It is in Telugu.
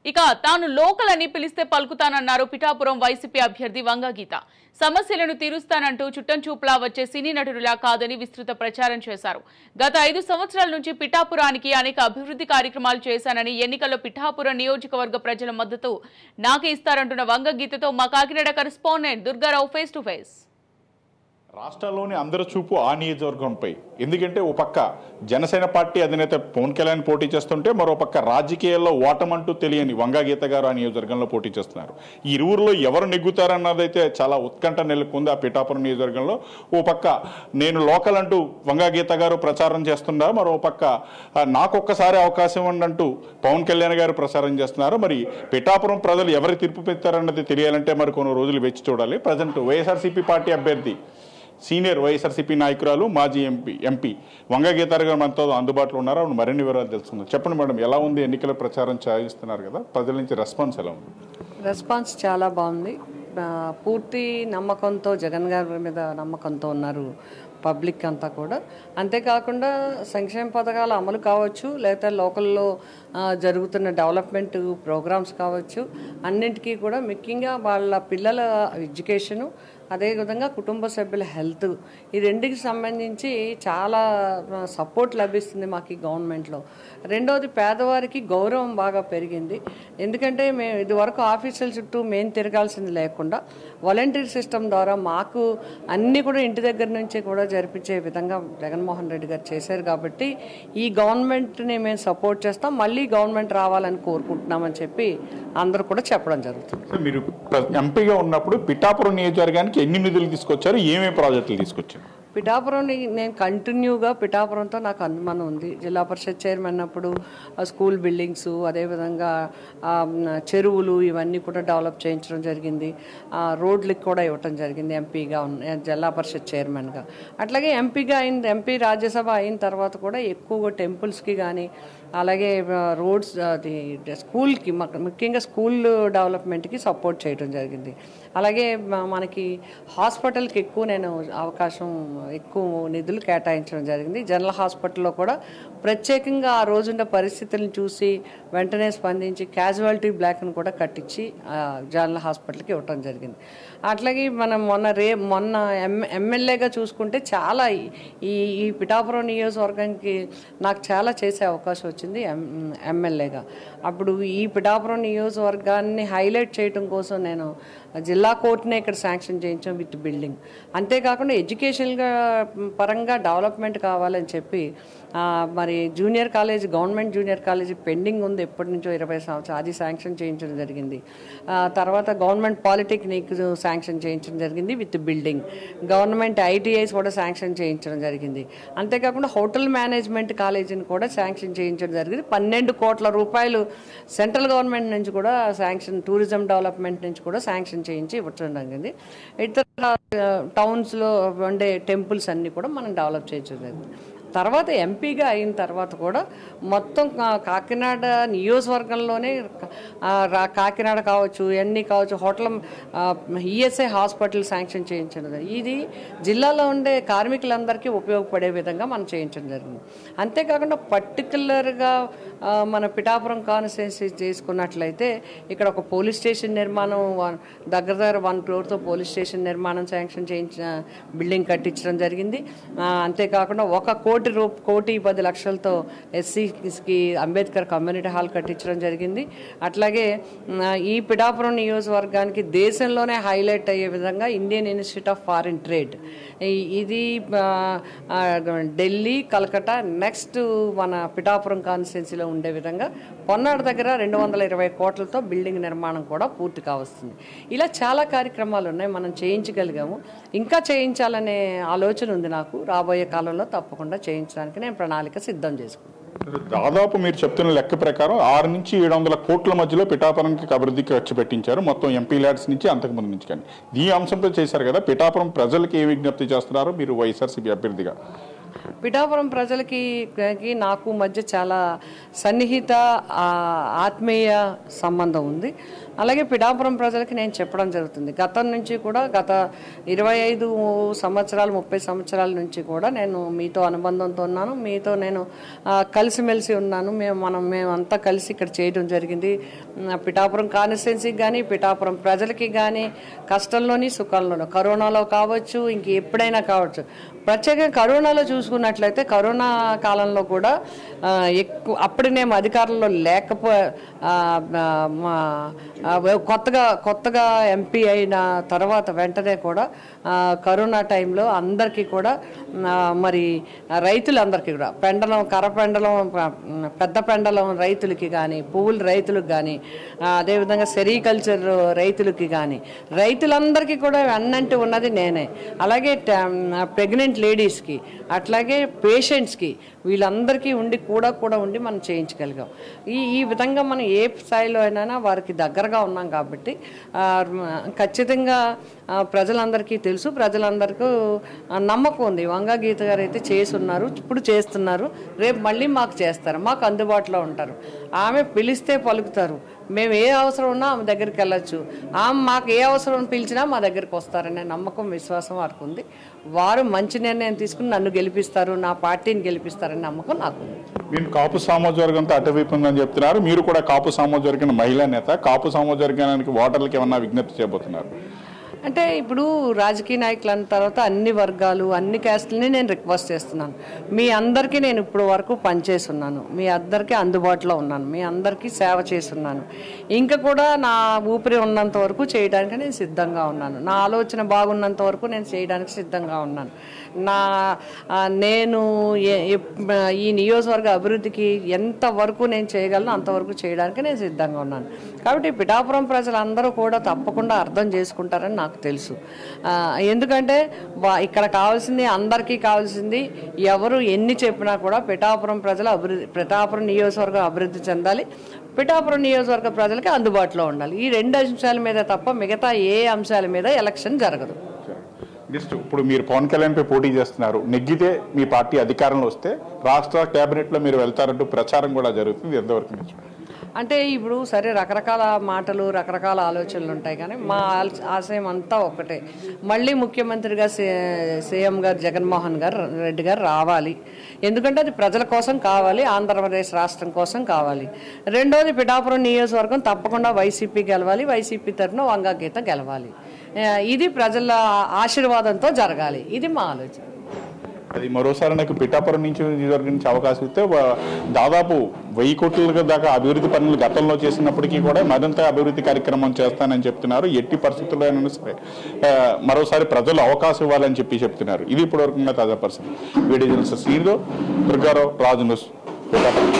ఇక తాను లోకల్ అని పిలిస్తే పలుకుతానన్నారు పిఠాపురం వైసీపీ అభ్యర్థి వంగ గీత. సమస్యలను తీరుస్తానంటూ చుట్టంచూపులా వచ్చే సినీ నటుడిలా కాదని విస్తృత ప్రచారం చేశారు. గత 5 సంవత్సరాల నుంచి పిఠాపురానికి అనేక అభివృద్ధి కార్యక్రమాలు చేశానని, ఎన్నికల్లో పిఠాపురం నియోజకవర్గ ప్రజల మద్దతు నాకే ఇస్తారంటున్న వంగ గీతతో మా Kakinada correspondent Durgarao face to face. రాష్ట్రంలోని అందరి చూపు ఆ నియోజకవర్గంపై. ఎందుకంటే ఓ పక్క జనసేన పార్టీ అధినేత పవన్ కళ్యాణ్ పోటీ చేస్తుంటే, మరో పక్క రాజకీయాల్లో ఓటమంటూ తెలియని వంగ గీత గారు ఆ నియోజకవర్గంలో పోటీ చేస్తున్నారు. ఈ ఇరువురులో ఎవరు నెగ్గుతారన్నదైతే చాలా ఉత్కంఠ నెలకొంది ఆ పిఠాపురం నియోజకవర్గంలో. ఓ పక్క నేను లోకల్ అంటూ వంగ గీత గారు ప్రచారం చేస్తున్నారు, మరో పక్క నాకొక్కసారి అవకాశం ఇవ్వండి పవన్ కళ్యాణ్ గారు ప్రచారం చేస్తున్నారు. మరి పిఠాపురం ప్రజలు ఎవరు తీర్పు పెడతారన్నది తెలియాలంటే మరి కొన్ని రోజులు వేచి చూడాలి. ప్రజెంట్ వైఎస్ఆర్సీపీ పార్టీ అభ్యర్థి సీనియర్ వైఎస్ఆర్సీపీ నాయకురాలు మాజీ ఎంపీ వంగ గీత గారు మనతో అందుబాటులో ఉన్నారు. అవును, మరిన్ని వివరాలు తెలుసుకుందాం. చెప్పండి మేడం, ఎలా ఉంది? ఎన్నికల ప్రచారం చేయిస్తున్నారు కదా, ప్రజల నుంచి రెస్పాన్స్ ఎలా ఉంది? రెస్పాన్స్ చాలా బాగుంది. పూర్తి నమ్మకంతో జగన్ గారి మీద నమ్మకంతో ఉన్నారు పబ్లిక్ అంతా కూడా. అంతేకాకుండా సంక్షేమ పథకాల అమలు కావచ్చు, లేదా లోకల్లో జరుగుతున్న డెవలప్మెంట్ ప్రోగ్రామ్స్ కావచ్చు, అన్నింటికీ కూడా ముఖ్యంగా వాళ్ళ పిల్లల ఎడ్యుకేషను, అదేవిధంగా కుటుంబ సభ్యుల హెల్త్, ఈ రెండుకి సంబంధించి చాలా సపోర్ట్ లభిస్తుంది మాకు ఈ గవర్నమెంట్లో. రెండోది, పేదవారికి గౌరవం బాగా పెరిగింది. ఎందుకంటే మేము ఇదివరకు ఆఫీసుల చుట్టూ మేము తిరగాల్సింది లేకుండా వాలంటీర్ సిస్టమ్ ద్వారా మాకు అన్నీ కూడా ఇంటి దగ్గర నుంచి కూడా జరిపించే విధంగా జగన్మోహన్ రెడ్డి గారు చేశారు. కాబట్టి ఈ గవర్నమెంట్ని మేము సపోర్ట్ చేస్తాం, మళ్ళీ గవర్నమెంట్ రావాలని కోరుకుంటున్నామని చెప్పి అందరూ కూడా చెప్పడం జరుగుతుంది. మీరు ఎంపీగా ఉన్నప్పుడు పిఠాపురం నియోజకవర్గానికి ఎన్ని నిధులు తీసుకొచ్చారు, ఏమేమి ప్రాజెక్టులు తీసుకొచ్చారు? పిఠాపురం నేను కంటిన్యూగా పిఠాపురంతో నాకు అనుమానం ఉంది. జిల్లా పరిషత్ చైర్మన్ అప్పుడు స్కూల్ బిల్డింగ్స్, అదేవిధంగా చెరువులు, ఇవన్నీ కూడా డెవలప్ చేయించడం జరిగింది. రోడ్లకి కూడా ఇవ్వటం జరిగింది ఎంపీగా జిల్లా పరిషత్ చైర్మన్గా. అట్లాగే ఎంపీ రాజ్యసభ అయిన తర్వాత కూడా ఎక్కువగా టెంపుల్స్కి కానీ, అలాగే రోడ్స్, అది స్కూల్కి, ముఖ్యంగా స్కూల్ డెవలప్మెంట్కి సపోర్ట్ చేయడం జరిగింది. అలాగే మనకి హాస్పిటల్కి నేను ఎక్కువ నిధులు కేటాయించడం జరిగింది. జనరల్ హాస్పిటల్లో కూడా ప్రత్యేకంగా ఆ రోజున్న పరిస్థితులను చూసి వెంటనే స్పందించి క్యాజువాలిటీ బ్లాక్ను కూడా కట్టించి జనరల్ హాస్పిటల్కి ఇవ్వటం జరిగింది. అట్లాగే మనం మొన్న ఎమ్మెల్యేగా చూసుకుంటే చాలా ఈ పిఠాపురం నియోజకవర్గానికి నాకు చాలా చేసే అవకాశం వచ్చింది ఎమ్మెల్యేగా. అప్పుడు ఈ పిఠాపురం నియోజకవర్గాన్ని హైలైట్ చేయడం కోసం నేను జిల్లా కోర్టునే ఇక్కడ శాంక్షన్ చేయించాం విత్ బిల్డింగ్. అంతేకాకుండా ఎడ్యుకేషన్గా పరంగా డెవలప్మెంట్ కావాలని చెప్పి మరి గవర్నమెంట్ జూనియర్ కాలేజీ పెండింగ్ ఉంది ఎప్పటి నుంచో 20 సంవత్సరాలు, అది శాంక్షన్ చేయించడం జరిగింది. తర్వాత గవర్నమెంట్ పాలిటెక్నిక్ శాంక్షన్ చేయించడం జరిగింది విత్ బిల్డింగ్. గవర్నమెంట్ ఐటీఐస్ కూడా శాంక్షన్ చేయించడం జరిగింది. అంతేకాకుండా హోటల్ మేనేజ్మెంట్ కాలేజీని కూడా శాంక్షన్ చేయించడం జరిగింది. 12 కోట్ల రూపాయలు సెంట్రల్ గవర్నమెంట్ నుంచి కూడా శాంక్షన్, టూరిజం డెవలప్మెంట్ నుంచి కూడా శాంక్షన్ చేయించి ఇవ్వడం జరిగింది. ఇతర టౌన్స్లో ఉండే టెంపుల్స్ అన్నీ కూడా మనం డెవలప్ చేయడం జరిగింది. తర్వాత ఎంపీగా అయిన తర్వాత కూడా మొత్తం కాకినాడ నియోజకవర్గంలోనే కాకినాడ కావచ్చు, ఎన్ని కావచ్చు, హోటల్ ఈఎస్ఐ హాస్పిటల్ శాంక్షన్ చేయించడం జరిగింది. ఇది జిల్లాలో ఉండే కార్మికులందరికీ ఉపయోగపడే విధంగా మనం చేయించడం జరిగింది. అంతేకాకుండా పర్టికులర్గా మన పిఠాపురం కాన్స్టిట్యున్సీ చేసుకున్నట్లయితే ఇక్కడ ఒక పోలీస్ స్టేషన్ నిర్మాణం, దగ్గర 1 crore పోలీస్ స్టేషన్ నిర్మాణం శాంక్షన్ చేయించిన బిల్డింగ్ కట్టించడం జరిగింది. అంతేకాకుండా 1,10,00,000తో ఎస్సీకి అంబేద్కర్ కమ్యూనిటీ హాల్ కట్టించడం జరిగింది. అట్లాగే ఈ పిఠాపురం నియోజకవర్గానికి దేశంలోనే హైలైట్ అయ్యే విధంగా Indian institute of foreign trade, ఇది ఢిల్లీ, కలకత్తా, నెక్స్ట్ మన పిఠాపురం కాన్స్టిట్యున్సీలో ఉండే విధంగా పొన్నాడు దగ్గర 220 కోట్లతో బిల్డింగ్ నిర్మాణం కూడా పూర్తి కావస్తుంది. ఇలా చాలా కార్యక్రమాలు ఉన్నాయి, మనం చేయించగలిగాము. ఇంకా చేయించాలనే ఆలోచన ఉంది నాకు. రాబోయే కాలంలో తప్పకుండా చేయించడానికి నేను ప్రణాళిక సిద్ధం చేసుకున్నాను. దాదాపు మీరు చెప్తున్న లెక్క ప్రకారం 600 నుంచి 700 కోట్ల మధ్యలో పిఠాపురంకి అభివృద్ధికి ఖర్చు పెట్టించారు, మొత్తం ఎంపీ ల్యాడ్స్ నుంచి అంతకుముందు నుంచి. కానీ ఈ అంశంతో చేశారు కదా, పిఠాపురం ప్రజలకి ఏ విజ్ఞప్తి చేస్తున్నారు మీరు వైఎస్ఆర్సీపీ అభ్యర్థిగా? పిఠాపురం ప్రజలకి నాకు మధ్య చాలా సన్నిహిత ఆత్మీయ సంబంధం ఉంది. అలాగే పిఠాపురం ప్రజలకి నేను చెప్పడం జరుగుతుంది. గతం నుంచి కూడా గత 25 సంవత్సరాలు 30 సంవత్సరాల నుంచి కూడా నేను మీతో అనుబంధంతో ఉన్నాను. మీతో నేను కలిసిమెలిసి ఉన్నాను. మేమంతా కలిసి ఇక్కడ చేయడం జరిగింది. పిఠాపురం కాన్స్టిట్యున్సీకి కానీ పిఠాపురం ప్రజలకి కానీ కష్టంలోని సుఖంలోనూ, కరోనాలో కావచ్చు, ఇంక ఎప్పుడైనా కావచ్చు. ప్రత్యేకంగా కరోనాలో చూసుకున్నట్లయితే కరోనా కాలంలో కూడా అప్పుడు మేము అధికారంలో కొత్తగా ఎంపీ అయిన తర్వాత వెంటనే కూడా కరోనా టైంలో అందరికీ కూడా మరి రైతులందరికీ కూడా కర్రపెండలం పెద్ద పెండలం రైతులకి కానీ, పువ్వుల రైతులకు కానీ, అదేవిధంగా సెరికల్చర్ రైతులకి కానీ, రైతులందరికీ కూడా అన్నంటూ ఉన్నది నేనే. అలాగే ప్రెగ్నెంట్ లేడీస్కి, అట్లాగే పేషెంట్స్కి, వీళ్ళందరికీ కూడా ఉండి మనం చేయించగలిగాం. ఈ విధంగా మనం ఏ స్థాయిలో అయినా వారికి దగ్గరగా ఉన్నాం కాబట్టి ఖచ్చితంగా ప్రజలందరికీ తెలుసు, ప్రజలందరికీ నమ్మకం ఉంది. వంగా గీత గారు అయితే చేస్తున్నారు, ఇప్పుడు చేస్తున్నారు, రేపు మళ్ళీ మాకు చేస్తారు, మాకు అందుబాటులో ఉంటారు. ఆమె పిలిస్తే పలుకుతారు. మేము ఏ అవసరం ఉన్నా ఆమె దగ్గరికి వెళ్ళొచ్చు. ఆమె మాకు ఏ అవసరం పిలిచినా మా దగ్గరికి వస్తారనే నమ్మకం, విశ్వాసం వారికి ఉంది. వారు మంచి నిర్ణయం తీసుకుని నన్ను గెలిపిస్తారు, నా పార్టీని గెలిపిస్తారనే నమ్మకం నాకు ఉంది. మీరు కాపు సామాజిక వర్గంతో అటవీపంగా చెప్తున్నారు. మీరు కూడా కాపు సామాజిక వర్గం మహిళా నేత. కాపు సామాజిక వర్గానికి ఓటర్లకు ఏమన్నా విజ్ఞప్తి చేయబోతున్నారు? అంటే ఇప్పుడు రాజకీయ నాయకులు అన్న తర్వాత అన్ని వర్గాలు, అన్ని క్యాస్ట్లని నేను రిక్వెస్ట్ చేస్తున్నాను. మీ అందరికీ నేను ఇప్పుడు వరకు పనిచేసి ఉన్నాను, మీ అందరికీ అందుబాటులో ఉన్నాను, మీ అందరికీ సేవ చేస్తున్నాను. ఇంకా కూడా నా ఊపిరి ఉన్నంత వరకు చేయడానికి నేను సిద్ధంగా ఉన్నాను. నా ఆలోచన బాగున్నంత వరకు నేను చేయడానికి సిద్ధంగా ఉన్నాను. నేను ఈ నియోజకవర్గ అభివృద్ధికి ఎంతవరకు నేను చేయగలను అంతవరకు చేయడానికి నేను సిద్ధంగా ఉన్నాను. కాబట్టి పిఠాపురం ప్రజలందరూ కూడా తప్పకుండా అర్థం చేసుకుంటారని నాకు తెలుసు. ఎందుకంటే ఇక్కడ కావాల్సింది, అందరికీ కావాల్సింది, ఎవరు ఎన్ని చెప్పినా కూడా పిఠాపురం ప్రజల అభివృద్ధి, పిఠాపురం నియోజకవర్గం అభివృద్ధి చెందాలి, పిఠాపురం నియోజకవర్గ ప్రజలకి అందుబాటులో ఉండాలి. ఈ 2 అంశాల మీద తప్ప మిగతా ఏ అంశాల మీద ఎలక్షన్ జరగదు. ఇప్పుడు మీరు పవన్ కళ్యాణ్పై పోటీ చేస్తున్నారు. నెగ్గితే మీ పార్టీ అధికారంలో వస్తే రాష్ట్ర కేబినెట్లో మీరు వెళ్తారంటూ ప్రచారం కూడా జరుగుతుంది. ఎంతవరకు నిజం? అంటే ఇప్పుడు సరే రకరకాల మాటలు, రకరకాల ఆలోచనలు ఉంటాయి, కానీ మా ఆశయం అంతా ఒకటే. మళ్ళీ ముఖ్యమంత్రిగా సీఎం గారు జగన్మోహన్ రెడ్డి గారు రావాలి. ఎందుకంటే అది ప్రజల కోసం కావాలి, ఆంధ్రప్రదేశ్ రాష్ట్రం కోసం కావాలి. రెండోది పిఠాపురం నియోజకవర్గం తప్పకుండా వైసీపీ గెలవాలి, వైసీపీ తరఫున వంగా గీత గెలవాలి. ఇది ప్రజల ఆశీర్వాదంతో జరగాలి. ఇది మా ఆలోచన. అది మరోసారి నాకు పిఠాపురం నియోజకవర్గం నుంచి అవకాశం ఇస్తే దాదాపు 1000 కోట్ల దాకా అభివృద్ధి పనులు గతంలో చేసినప్పటికీ కూడా మరింత అభివృద్ధి కార్యక్రమం చేస్తానని చెప్తున్నారు. ఎట్టి పరిస్థితుల్లోనైనా సరే మరోసారి ప్రజలు అవకాశం ఇవ్వాలని చెప్తున్నారు. ఇది ఇప్పటివరకు తాజా పరిస్థితి. వీడియో జర్నలిస్ట్ శ్రీనితో దుర్గారావు, రాజు న్యూస్, పిఠాపురం.